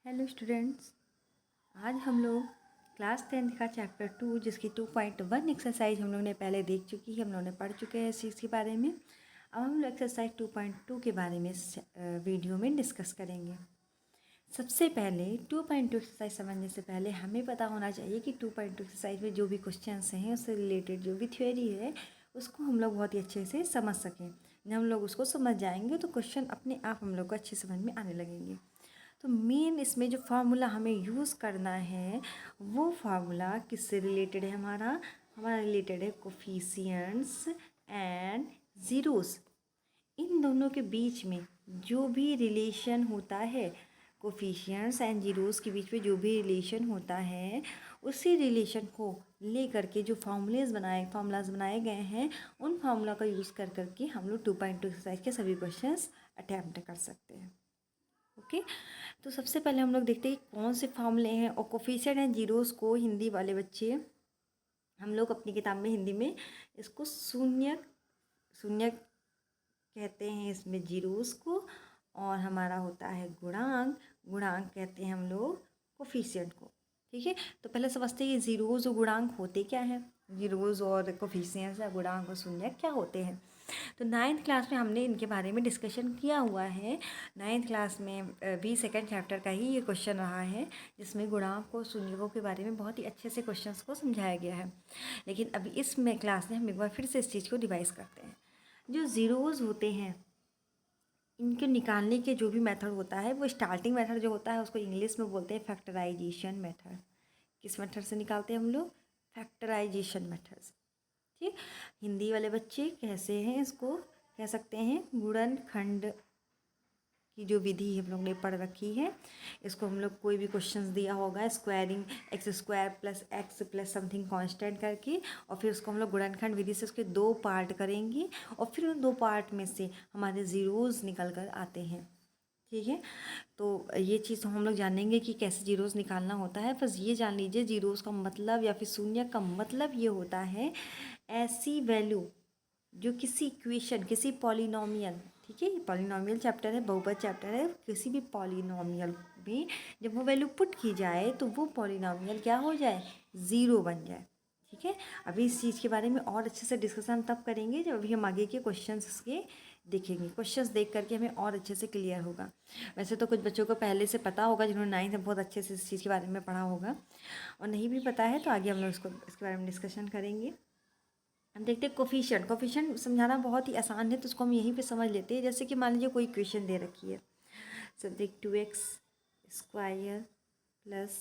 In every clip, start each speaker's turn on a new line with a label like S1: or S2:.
S1: Hello students, आज हम लोग क्लास 10th का चैप्टर 2 जिसकी 2.1 एक्सरसाइज हम लोग ने पहले देख चुकी है, हम लोग ने पढ़ चुके हैं इस चीज़ के बारे में। अब हम लोग एक्सरसाइज 2.2 के बारे में इस वीडियो में डिस्कस करेंगे। सबसे पहले 2.2 एक्सरसाइज समझने से पहले हमें पता होना चाहिए कि 2.2 एक्सरसाइज में जो भी क्वेश्चंस हैं उससे रिलेटेड जो भी थ्योरी है उसको हम लोग बहुत ही अच्छे से समझ सकें। जब हम लोग उसको समझ जाएंगे तो क्वेश्चन अपने आप हम लोग को अच्छे समझ में आने लगेंगे। तो मेन इसमें जो फार्मूला हमें यूज़ करना है वो फार्मूला किससे रिलेटेड है? हमारा रिलेटेड है कोफिशिएंट्स एंड ज़ीरोस। इन दोनों के बीच में जो भी रिलेशन होता है, कोफिशिएंट्स एंड ज़ीरोस के बीच में जो भी रिलेशन होता है, उसी रिलेशन को ले करके जो फार्मूलाज बनाए गए हैं उन फार्मूला का यूज़ कर करके हम लोग 2.2 एक्सरसाइज के सभी क्वेश्चंस अटैम्प्ट कर सकते हैं। ओके, तो सबसे पहले हम लोग देखते हैं कौन से फार्मूले हैं। और कोफिशिएंट एंड जीरोस को हिंदी वाले बच्चे हम लोग अपनी किताब में हिंदी में इसको शून्य शून्य कहते हैं, इसमें जीरोस को। और हमारा होता है गुणांक कहते हैं हम लोग कोफिशिएंट को। ठीक है, तो पहले समझते हैं ये जीरोस और गुणांक होते क्या हैं। जीरोस और कोफिशिएंट्स या गुणांक और शून्य क्या होते हैं। तो 9th क्लास में हमने इनके बारे में डिस्कशन किया हुआ है। 9th क्लास में भी सेकंड चैप्टर का ही ये क्वेश्चन रहा है जिसमें गुणांक और शून्यकों के बारे में बहुत ही अच्छे से क्वेश्चंस को समझाया गया है। लेकिन अभी इसमें क्लास में हम एक बार फिर से इस चीज़ को रिवाइज करते हैं। जो ज़ीरोज़ होते हैं इनके निकालने के जो भी मेथड होता है वो स्टार्टिंग मेथड जो होता है उसको इंग्लिश में बोलते हैं फैक्टराइजेशन मेथड। किस मेथड से निकालते हैं हम लोग? Factorization method. ठीक, हिंदी वाले बच्चे कैसे हैं इसको कह सकते हैं? गुणनखंड की जो विधि हम लोग ने पढ़ रखी है, इसको हम लोग कोई भी क्वेश्चंस दिया होगा squaring x square plus x plus something constant करके, और फिर उसको हम लोग गुणनखंड विधि से उसके 2 पार्ट करेंगे और फिर उन 2 पार्ट में से हमारे ज़ीरोज़ निकल कर आते हैं। ठीक है, तो ये चीज़ तो हम लोग जानेंगे कि कैसे जीरोज़ निकालना होता है। बस ये जान लीजिए जीरोज़ का मतलब या फिर शून्य का मतलब ये होता है ऐसी वैल्यू जो किसी इक्वेशन, किसी पॉलिनोमियल, ठीक है, ये पॉलिनोमियल चैप्टर है, बहुपद चैप्टर है, किसी भी पॉलिनोमियल में जब वो वैल्यू पुट की जाए तो वो पॉलिनोमियल क्या हो जाए? ज़ीरो बन जाए। ठीक है, अभी इस चीज़ के बारे में और अच्छे से डिस्कशन तब करेंगे जब अभी हम आगे के क्वेश्चंस के देखेंगे। क्वेश्चंस देख करके हमें और अच्छे से क्लियर होगा। वैसे तो कुछ बच्चों को पहले से पता होगा जिन्होंने 9th में बहुत अच्छे से इस चीज़ के बारे में पढ़ा होगा, और नहीं भी पता है तो आगे हम लोग इसके बारे में डिस्कशन करेंगे। हम देखते हैं कोफिशिएंट समझाना बहुत ही आसान है, तो उसको हम यहीं पे समझ लेते हैं। जैसे कि मान लीजिए कोई इक्वेशन दे रखी है, सो देख 2x square plus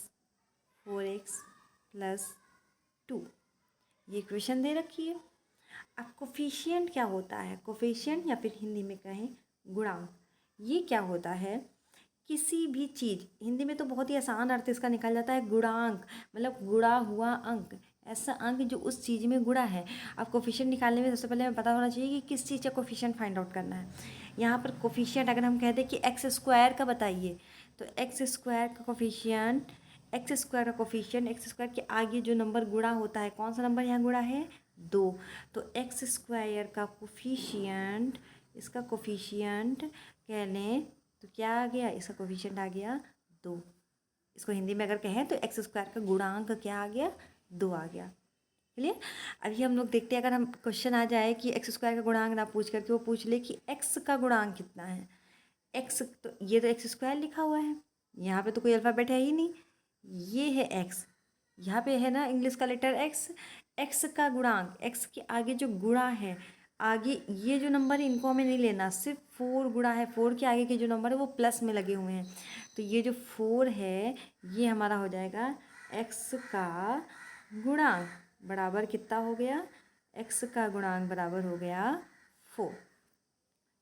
S1: 4x plus 2, ये इक्वेशन दे रखी है। अब कोफिशिएंट क्या होता है? कोफिशिएंट या फिर हिंदी में कहें गुणांक, ये क्या होता है? किसी भी चीज़, हिंदी में तो बहुत ही आसान अर्थ इसका निकल जाता है गुणांक, मतलब गुणा हुआ अंक, ऐसा अंक जो उस चीज़ में गुणा है। अब कोफिशिएंट निकालने में सबसे पहले हमें पता होना चाहिए कि किस चीज़ का कोफिशिएंट फाइंड आउट करना है। यहाँ पर कोफिशिएंट अगर हम कह दें कि एक्स स्क्वायर का बताइए, तो एक्स स्क्वायर का कोफिशिएंट, एक्स स्क्वायर के आगे जो नंबर गुणा होता है, कौन सा नंबर यहाँ गुणा है? 2। तो एक्स स्क्वायर का कोफिशिएंट, इसका कोफिशिएंट कह लें तो क्या आ गया? इसका कोफिशिएंट आ गया 2। इसको हिंदी में अगर कहें तो एक्स स्क्वायर का गुणांक क्या आ गया? 2 आ गया। क्लियर? अभी हम लोग देखते हैं, अगर हम क्वेश्चन आ जाए कि एक्स स्क्वायर का गुणांक ना पूछ करके वो पूछ ले कि एक्स का गुणांक कितना है। एक्स, तो ये तो एक्स स्क्वायर लिखा हुआ है, यहाँ पे तो कोई अल्फ़ाबेट है ही नहीं, ये है एक्स, यहाँ पे है ना इंग्लिश का लेटर एक्स। एक्स का गुणांक, एक्स के आगे जो गुणा है, आगे ये जो नंबर है इनको हमें नहीं लेना, सिर्फ 4 गुणा है, 4 के आगे के जो नंबर है वो प्लस में लगे हुए हैं। तो ये जो 4 है ये हमारा हो जाएगा एक्स का गुणांक, बराबर कितना हो गया? एक्स का गुणांक बराबर हो गया 4।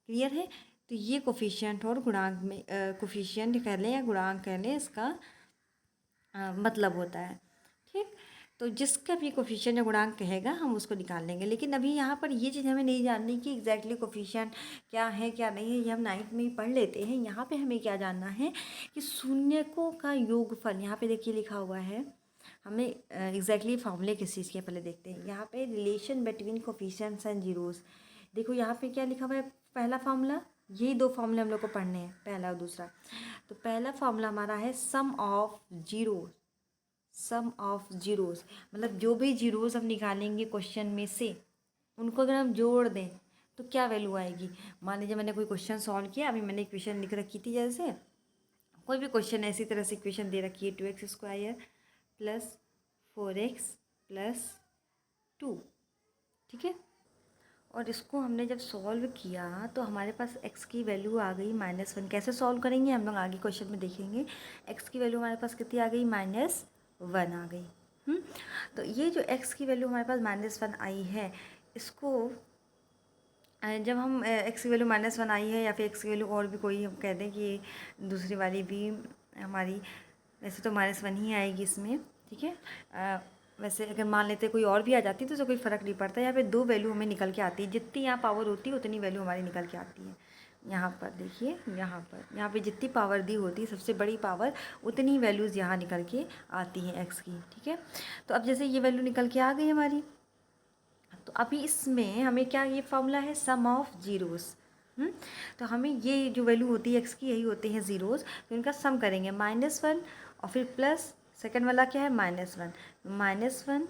S1: क्लियर है? तो ये कोफिशिएंट और गुणांक में कोफिशिएंट कह लें या गुणांक कह लें, इसका मतलब होता है। ठीक, तो जिसका भी कोफिशिएंट या गुणांक कहेगा हम उसको निकाल लेंगे। लेकिन अभी यहाँ पर ये चीज़ हमें नहीं जाननी कि एग्जैक्टली कोफिशिएंट क्या है क्या नहीं है, ये हम 9th में ही पढ़ लेते हैं। यहाँ पे हमें क्या जानना है कि शून्यकों का योगफल, यहाँ पे देखिए लिखा हुआ है, हमें एग्जैक्टली फार्मूले किस चीज़ के पहले देखते हैं। यहाँ पे relation between coefficients and zeros, देखो यहाँ पे क्या लिखा हुआ है? पहला फार्मूला यही दो फॉर्मूले हम लोग को पढ़ने हैं, पहला और दूसरा। तो पहला फॉर्मूला हमारा है sum of zeros. Sum of zeros मतलब जो भी जीरोस हम निकालेंगे क्वेश्चन में से, उनको अगर हम जोड़ दें तो क्या वैल्यू आएगी। मान लीजिए मैंने कोई क्वेश्चन सॉल्व किया, अभी मैंने इक्वेशन लिख रखी थी, जैसे कोई भी क्वेश्चन ऐसी तरह से इक्वेशन दे रखी है 2x² प्लस 4x प्लस 2, ठीक है। और इसको हमने जब सॉल्व किया तो हमारे पास x की वैल्यू आ गई -1। कैसे सॉल्व करेंगे हम लोग आगे क्वेश्चन में देखेंगे। x की वैल्यू हमारे पास कितनी आ गई, -1 आ गई। तो ये जो x की वैल्यू हमारे पास -1 आई है, इसको जब हम x की वैल्यू -1 आई है, या फिर x की वैल्यू और भी कोई हम कह दें कि दूसरी वाली भी हमारी, वैसे तो -1 ही आएगी इसमें, ठीक है। वैसे अगर मान लेते कोई और भी आ जाती तो उससे कोई फ़र्क नहीं पड़ता। यहाँ पे दो वैल्यू हमें निकल के आती है, जितनी यहाँ पावर होती है उतनी वैल्यू हमारी निकल के आती है। यहाँ पर देखिए, यहाँ पे जितनी पावर दी होती है, सबसे बड़ी पावर, उतनी ही वैल्यूज़ यहाँ निकल के आती हैं एक्स की, ठीक है। तो अब जैसे ये वैल्यू निकल के आ गई हमारी, तो अभी इसमें हमें क्या, ये फॉर्मूला है सम ऑफ जीरोस। तो हमें ये जो वैल्यू होती है एक्स की, यही होते हैं ज़ीरोज़, तो इनका सम करेंगे -1 और फिर प्लस सेकंड वाला क्या है -1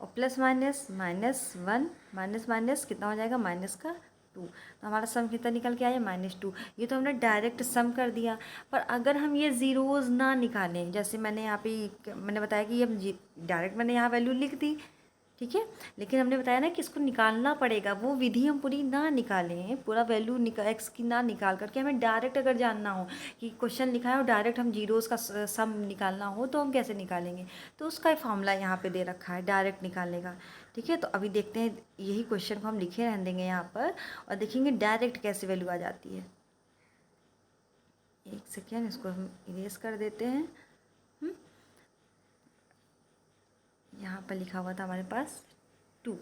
S1: और प्लस माइनस -1 माइनस माइनस कितना हो जाएगा -2। तो हमारा सम कितना निकल के आया -2। ये तो हमने डायरेक्ट सम कर दिया। पर अगर हम ये ज़ीरोज़ ना निकालें, जैसे मैंने यहाँ पे मैंने बताया कि ये डायरेक्ट मैंने यहाँ वैल्यू लिख दी, ठीक है, लेकिन हमने बताया ना कि इसको निकालना पड़ेगा। वो विधि हम पूरी ना निकालें, पूरा वैल्यू एक्स की ना निकाल करके हमें डायरेक्ट अगर जानना हो कि क्वेश्चन लिखा है और डायरेक्ट हम जीरोज़ का सम निकालना हो, तो हम कैसे निकालेंगे। तो उसका फॉर्मूला यहाँ पे दे रखा है डायरेक्ट निकालने का, ठीक है। तो अभी देखते हैं, यही क्वेश्चन को हम लिखे रहने देंगे यहाँ पर और देखेंगे डायरेक्ट कैसे वैल्यू आ जाती है। एक सेकेंड, इसको हम इरेज कर देते हैं। यहाँ पर लिखा हुआ था हमारे पास 2।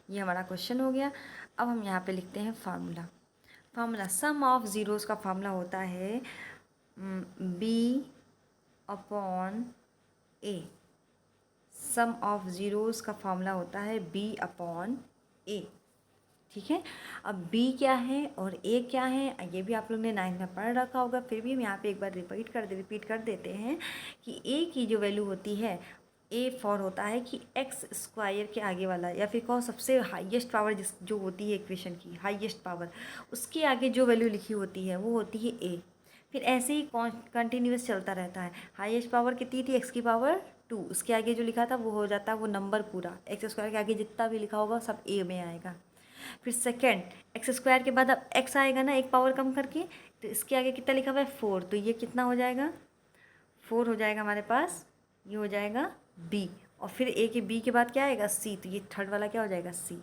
S1: ये हमारा क्वेश्चन हो गया। अब हम यहाँ पे लिखते हैं फार्मूला सम ऑफ ज़ीरोज़ का फार्मूला होता है B/A। सम ऑफ ज़ीरोज़ का फार्मूला होता है B/A, ठीक है। अब B क्या है और A क्या है, ये भी आप लोग ने 9th में पढ़ रखा होगा, फिर भी हम यहाँ पे एक बार रिपीट कर देते हैं कि A की जो वैल्यू होती है, A फॉर होता है कि x² के आगे वाला, या फिर कहो सबसे हाईएस्ट पावर जो होती है इक्वेशन की हाईएस्ट पावर, उसके आगे जो वैल्यू लिखी होती है वो होती है A। फिर ऐसे ही कंटिन्यूस चलता रहता है। हाईएस्ट पावर कितनी थी, x की पावर 2, उसके आगे जो लिखा था वो हो जाता है वो नंबर पूरा, x² के आगे जितना भी लिखा होगा सब A में आएगा। फिर सेकेंड x² के बाद अब x आएगा ना, एक पावर कम करके, तो इसके आगे कितना लिखा हुआ है 4, तो ये कितना हो जाएगा 4 हो जाएगा हमारे पास, ये हो जाएगा B। और फिर A के B के बाद क्या आएगा C, तो ये थर्ड वाला क्या हो जाएगा C।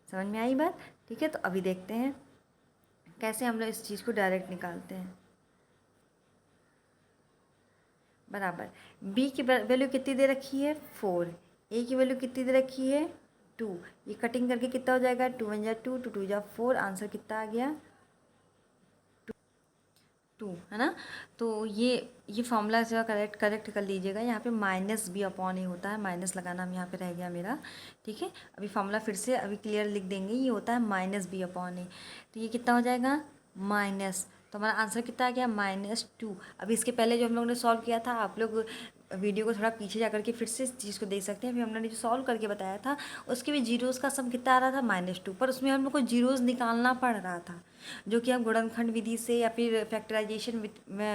S1: समझ में आई बात, ठीक है। तो अभी देखते हैं कैसे हम लोग इस चीज़ को डायरेक्ट निकालते हैं। बराबर B की वैल्यू कितनी दे रखी है 4, A की वैल्यू कितनी दे रखी है 2, ये कटिंग करके कितना हो जाएगा 2 1 जा 2 2 2 जा 4, आंसर कितना आ गया 2, है ना। तो ये फॉर्मूला जो करेक्ट कर लीजिएगा। यहाँ पे -B/A होता है, माइनस लगाना हम यहाँ पे रह गया मेरा, ठीक है। अभी फॉर्मूला फिर से अभी क्लियर लिख देंगे, ये होता है -B/A। तो ये कितना हो जाएगा माइनस, तो हमारा आंसर कितना आ गया -2। अभी इसके पहले जो हम लोग ने सॉल्व किया था, आप लोग वीडियो को थोड़ा पीछे जा करके फिर से इस चीज़ को देख सकते हैं। अभी हम लोगने जो सॉल्व करके बताया था उसके भी जीरोज़ का सम कितना आ रहा था -2, पर उसमें हम लोग को जीरोज़ निकालना पड़ रहा था, जो कि हम गुणनखंड विधि से या फिर फैक्टराइजेशन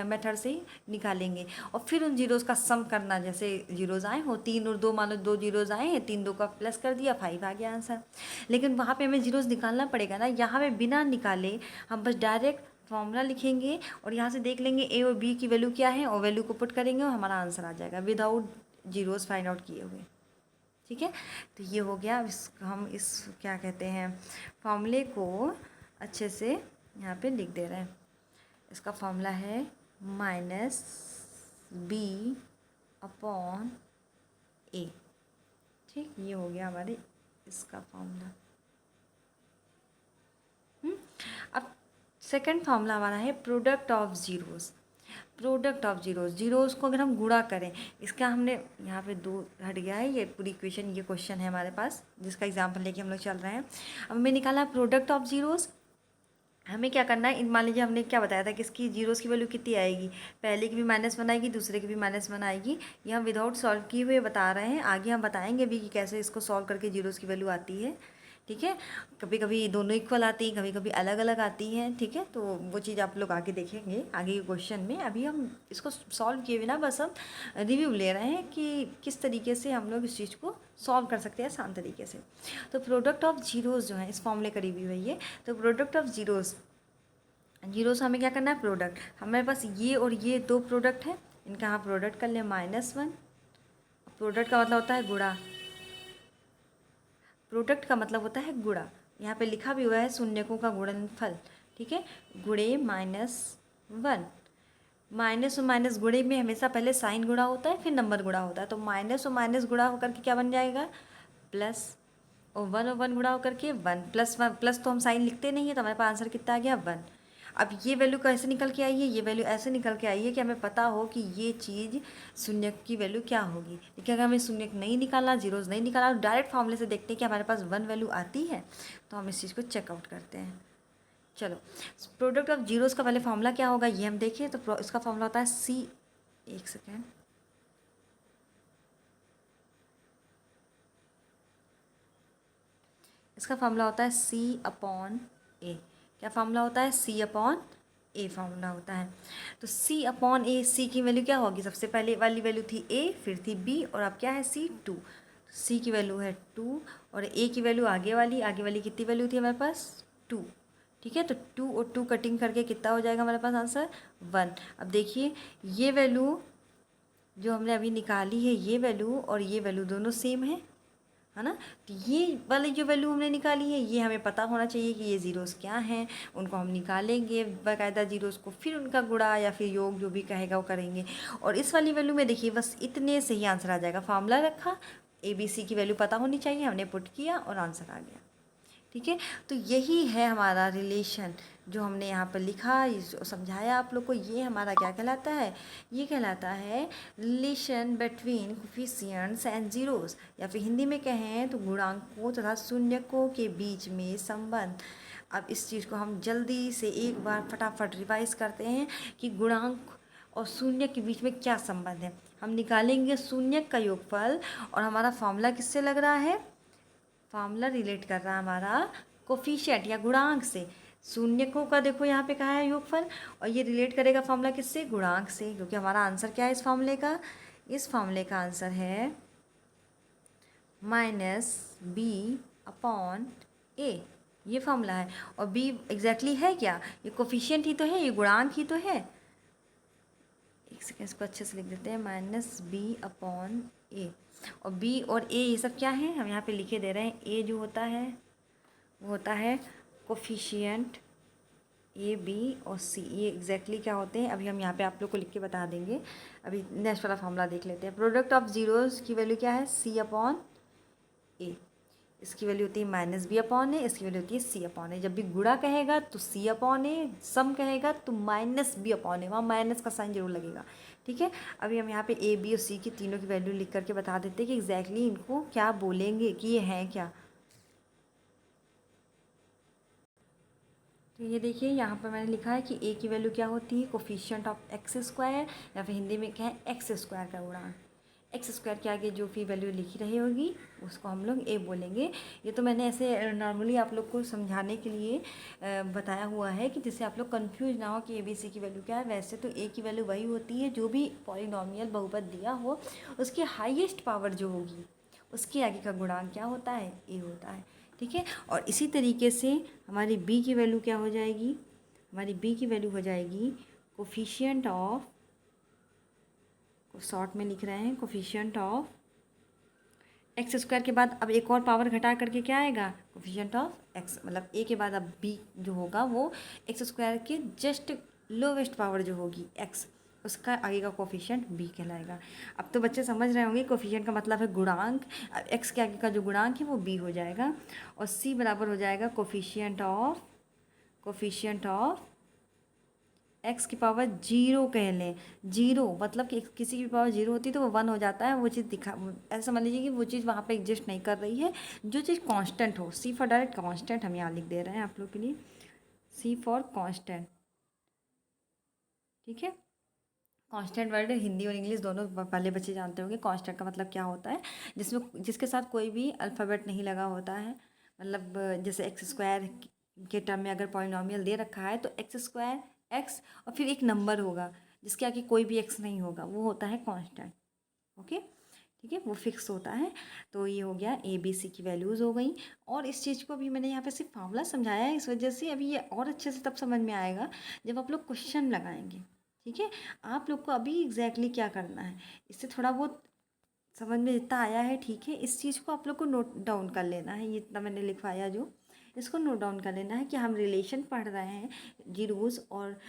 S1: मेथड से निकालेंगे। और फिर उन जीरोज़ का सम करना, जैसे जीरोज़ आए हो 3 और 2, मान लो 2 जीरोज़ आए हैं, 3 2 का प्लस कर दिया 5 आ गया आंसर। लेकिन वहाँ पे हमें जीरोज़ निकालना पड़ेगा ना, यहाँ पे बिना निकाले हम बस डायरेक्ट फॉर्मूला लिखेंगे और यहाँ से देख लेंगे A और B की वैल्यू क्या है और वैल्यू को पुट करेंगे और हमारा आंसर आ जाएगा विदाउट जीरोज़ फाइंड आउट किए हुए, ठीक है। तो ये हो गया। हम इस क्या कहते हैं फॉर्मूले को अच्छे से यहाँ पे लिख दे रहे हैं। इसका फॉर्मूला है -B/A, ठीक। ये हो गया हमारे इसका फॉर्मूला। अब सेकंड फार्मूला हमारा है प्रोडक्ट ऑफ ज़ीरोज़। जीरोज़ को अगर हम गुणा करें, इसका हमने यहाँ पे 2 हट गया है, ये पूरी इक्वेशन, ये क्वेश्चन है हमारे पास जिसका एग्जांपल लेके हम लोग चल रहे हैं। अब हमें निकाला प्रोडक्ट ऑफ ज़ीरोज़। हमें क्या करना है, इन मान लीजिए हमने क्या बताया था कि इसकी जीरोज़ की वैल्यू कितनी आएगी, पहले की भी -1 आएगी, दूसरे की भी -1 आएगी। ये हम विदाउट सॉल्व किए हुए बता रहे हैं, आगे हम बताएंगे भी कि कैसे इसको सॉल्व करके जीरोज़ की वैल्यू आती है। ठीक है, कभी कभी दोनों इक्वल आती हैं, कभी कभी अलग अलग आती हैं। ठीक है, तो वो चीज़ आप लोग आगे देखेंगे आगे के क्वेश्चन में। अभी हम इसको सॉल्व किए बिना बस हम रिव्यू ले रहे हैं कि किस तरीके से हम लोग इस चीज़ को सॉल्व कर सकते हैं आसान तरीके से। तो प्रोडक्ट ऑफ जीरोज़ जो है इस फॉर्मूले का रिव्यू है ये। तो प्रोडक्ट ऑफ जीरोज़, जीरोज़ हमें क्या करना है, प्रोडक्ट। हमारे पास ये और ये दो प्रोडक्ट हैं, इनका हम प्रोडक्ट कर लें -1। प्रोडक्ट का मतलब होता है गुणा, प्रोडक्ट का मतलब होता है गुणा। यहाँ पे लिखा भी हुआ है शून्यकों का गुणनफल। ठीक है, गुणे -1। माइनस और माइनस गुणे में हमेशा पहले साइन गुणा होता है फिर नंबर गुणा होता है। तो माइनस और माइनस गुणा होकर के क्या बन जाएगा, प्लस। और वन गुणा होकर के 1 +1, प्लस तो हम साइन लिखते नहीं है तो हमारे पास आंसर कितना आ गया 1। अब ये वैल्यू कैसे निकल के आई है, ये वैल्यू ऐसे निकल के आई है कि हमें पता हो कि ये चीज़ शून्य की वैल्यू क्या होगी। लेकिन अगर हमें शून्य नहीं निकालना, जीरोज़ नहीं निकालना, डायरेक्ट फॉर्मूले से देखते हैं कि हमारे पास 1 वैल्यू आती है, तो हम इस चीज़ को चेकआउट करते हैं। चलो, प्रोडक्ट ऑफ जीरोज़ का पहले फॉर्मूला क्या होगा ये हम देखिए। तो इसका फॉर्मूला होता है सी, एक सेकेंड, इसका फॉर्मूला होता है C/A। क्या फॉर्मूला होता है, C/A फॉर्मूला होता है। तो C/A, C की वैल्यू क्या होगी, सबसे पहले वाली वैल्यू थी A, फिर थी B और अब क्या है C 2। C की वैल्यू है 2 और A की वैल्यू आगे वाली कितनी वैल्यू थी हमारे पास 2। ठीक है, तो 2 और 2 कटिंग करके कितना हो जाएगा हमारे पास आंसर 1। अब देखिए ये वैल्यू जो हमने अभी निकाली है, ये वैल्यू और ये वैल्यू दोनों सेम है ना। तो ये वाली जो वैल्यू हमने निकाली है ये हमें पता होना चाहिए कि ये ज़ीरोज़ क्या हैं, उनको हम निकालेंगे बाकायदा ज़ीरोज़ को, फिर उनका गुणा या फिर योग जो भी कहेगा वो करेंगे। और इस वाली वैल्यू में देखिए बस इतने से ही आंसर आ जाएगा। फार्मूला रखा, ABC की वैल्यू पता होनी चाहिए, हमने पुट किया और आंसर आ गया। ठीक है, तो यही है हमारा रिलेशन जो हमने यहाँ पर लिखा, समझाया आप लोग को। ये हमारा क्या कहलाता है, ये कहलाता है relation between coefficients and zeros, या फिर हिंदी में कहें तो गुणांकों तथा शून्यकों के बीच में संबंध। अब इस चीज़ को हम जल्दी से एक बार फटाफट रिवाइज करते हैं कि गुणांक और शून्य के बीच में क्या संबंध है। हम निकालेंगे शून्य का योगफल और हमारा फॉर्मूला किससे लग रहा है, फार्मूला रिलेट कर रहा है हमारा कोफिशिएंट या गुणांक से। शून्यकों का देखो यहाँ पे कहा है योगफल और ये रिलेट करेगा फार्मूला किससे, गुणांक से, क्योंकि हमारा आंसर क्या है इस फार्मूले का, इस फार्मूले का आंसर है -B/A। ये फार्मूला है और B एग्जैक्टली है क्या, ये कोफिशिएंट ही तो है, ये गुणांक ही तो है। एक सेकेंड, इसको अच्छे से लिख देते हैं, -B/A। और B और A ये सब क्या है, हम यहाँ पे लिखे दे रहे हैं। A जो होता है वो होता है कोफिशिएंट, A, B और C, ये एग्जैक्टली क्या होते हैं अभी हम यहाँ पे आप लोग को लिख के बता देंगे। अभी नेक्स्ट वाला फॉर्मूला देख लेते हैं। प्रोडक्ट ऑफ जीरोज़ की वैल्यू क्या है, C/A। इसकी वैल्यू होती है -B/A, इसकी वैल्यू होती है C/A। जब भी गुणा कहेगा तो C/A, सम कहेगा तो -B/A, वहाँ माइनस का साइन जरूर लगेगा। ठीक है, अभी हम यहाँ पे A, B और C की तीनों की वैल्यू लिख करके बता देते हैं कि एग्जैक्टली इनको क्या बोलेंगे कि ये हैं क्या। तो ये देखिए यहाँ पर मैंने लिखा है कि A की वैल्यू क्या होती है, कोफिशिएंट ऑफ x², या फिर हिंदी में कहें x² का गुणांक। x² के आगे जो भी वैल्यू लिखी रही होगी उसको हम लोग A बोलेंगे। ये तो मैंने ऐसे नॉर्मली आप लोग को समझाने के लिए बताया हुआ है कि जिससे आप लोग कंफ्यूज ना हो कि ABC की वैल्यू क्या है। वैसे तो A की वैल्यू वही होती है जो भी पॉलिनॉमियल बहुपद दिया हो उसकी हाईएस्ट पावर जो होगी उसके आगे का गुणांक क्या होता है, A होता है। ठीक है, और इसी तरीके से हमारी B की वैल्यू क्या हो जाएगी, हमारी B की वैल्यू हो जाएगी कोफिशिएंट ऑफ, को शॉर्ट में लिख रहे हैं, कोफिशिएंट ऑफ x² के बाद अब एक और पावर घटा करके क्या आएगा, कोफिशिएंट ऑफ x, मतलब A के बाद अब B जो होगा वो x² के जस्ट लोवेस्ट पावर जो होगी x, उसका आगे का कोफिशिएंट B कहलाएगा। अब तो बच्चे समझ रहे होंगे कोफिशिएंट का मतलब है गुणांक, अब x के आगे का जो गुणांक है वो B हो जाएगा और C बराबर हो जाएगा कोफिशिएंट ऑफ x की पावर 0 कह लें। 0 मतलब कि किसी की पावर 0 होती है तो वो 1 हो जाता है। वो चीज़ दिखा, ऐसा समझ लीजिए कि वो चीज़ वहाँ पे एग्जिस्ट नहीं कर रही है। जो चीज़ कांस्टेंट हो, C फॉर डायरेक्ट कांस्टेंट हम यहाँ लिख दे रहे हैं आप लोग के लिए, सी फॉर कांस्टेंट, ठीक है। कांस्टेंट वर्ड हिंदी और इंग्लिश दोनों वाले बच्चे जानते होंगे। कांस्टेंट का मतलब क्या होता है, जिसमें जिसके साथ कोई भी अल्फ़ाबेट नहीं लगा होता है। मतलब जैसे एक्स स्क्वायर के टर्म में अगर पॉलिनॉमियल दे रखा है तो एक्स स्क्वायर एक्स और फिर एक नंबर होगा जिसके आगे कोई भी एक्स नहीं होगा, वो होता है कांस्टेंट। ओके, ठीक है, वो फिक्स होता है। तो ये हो गया ए बी सी की वैल्यूज़ हो गई। और इस चीज़ को अभी मैंने यहाँ पे सिर्फ फार्मूला समझाया है, इस वजह से अभी ये और अच्छे से तब समझ में आएगा जब आप लोग क्वेश्चन लगाएंगे, ठीक है। आप लोग को अभी एग्जैक्टली क्या करना है, इससे थोड़ा बहुत समझ में जितना आया है, ठीक है, इस चीज़ को आप लोग को नोट डाउन कर लेना है। ये इतना मैंने लिखवाया जो, इसको नोट डाउन कर लेना है कि हम रिलेशन पढ़ रहे हैं जीरोज़ और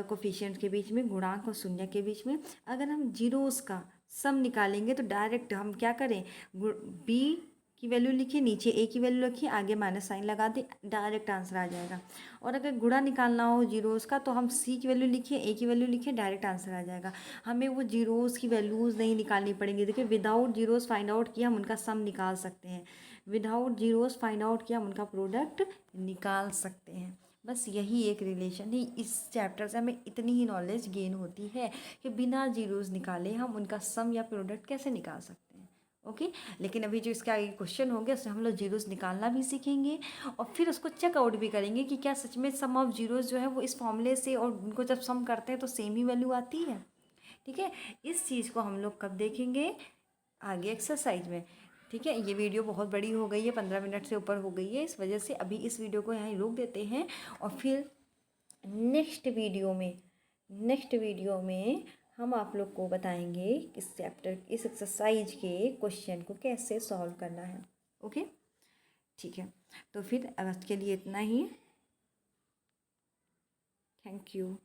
S1: कोफिशिएंट के बीच में, गुणांक और शून्य के बीच में। अगर हम जीरोज़ का सम निकालेंगे तो डायरेक्ट हम क्या करें, बी की वैल्यू लिखिए, नीचे ए की वैल्यू रखिए, आगे माइनस साइन लगा दें, डायरेक्ट आंसर आ जाएगा। और अगर गुणा निकालना हो जीरोज़ का तो हम सी की वैल्यू लिखिए, ए की वैल्यू लिखिए, डायरेक्ट आंसर आ जाएगा। हमें वो जीरोज़ की वैल्यूज़ नहीं निकालनी पड़ेंगी। देखिए, विदाउट जीरोज़ फाइंड आउट किया हम उनका सम निकाल सकते हैं, विदाउट जीरोज़ फाइंड आउट किया हम उनका प्रोडक्ट निकाल सकते हैं। बस यही एक रिलेशन है। इस चैप्टर से हमें इतनी ही नॉलेज गेन होती है कि बिना जीरोज़ निकाले हम उनका सम या प्रोडक्ट कैसे निकाल सकते हैं। ओके, लेकिन अभी जो इसके आगे क्वेश्चन होंगे उसमें हम लोग जीरोज़ निकालना भी सीखेंगे और फिर उसको चेकआउट भी करेंगे कि क्या सच में सम ऑफ जीरोज़ जो है वो इस फॉर्मूले से और उनको जब सम करते हैं तो सेम ही वैल्यू आती है, ठीक है। इस चीज़ को हम लोग कब देखेंगे, आगे एक्सरसाइज में, ठीक है। ये वीडियो बहुत बड़ी हो गई है, 15 मिनट से ऊपर हो गई है, इस वजह से अभी इस वीडियो को यहाँ रोक देते हैं और फिर नेक्स्ट वीडियो में हम आप लोग को बताएंगे इस चैप्टर इस एक्सरसाइज के क्वेश्चन को कैसे सॉल्व करना है। ओके, ठीक है, तो फिर आज के लिए इतना ही। Thank you.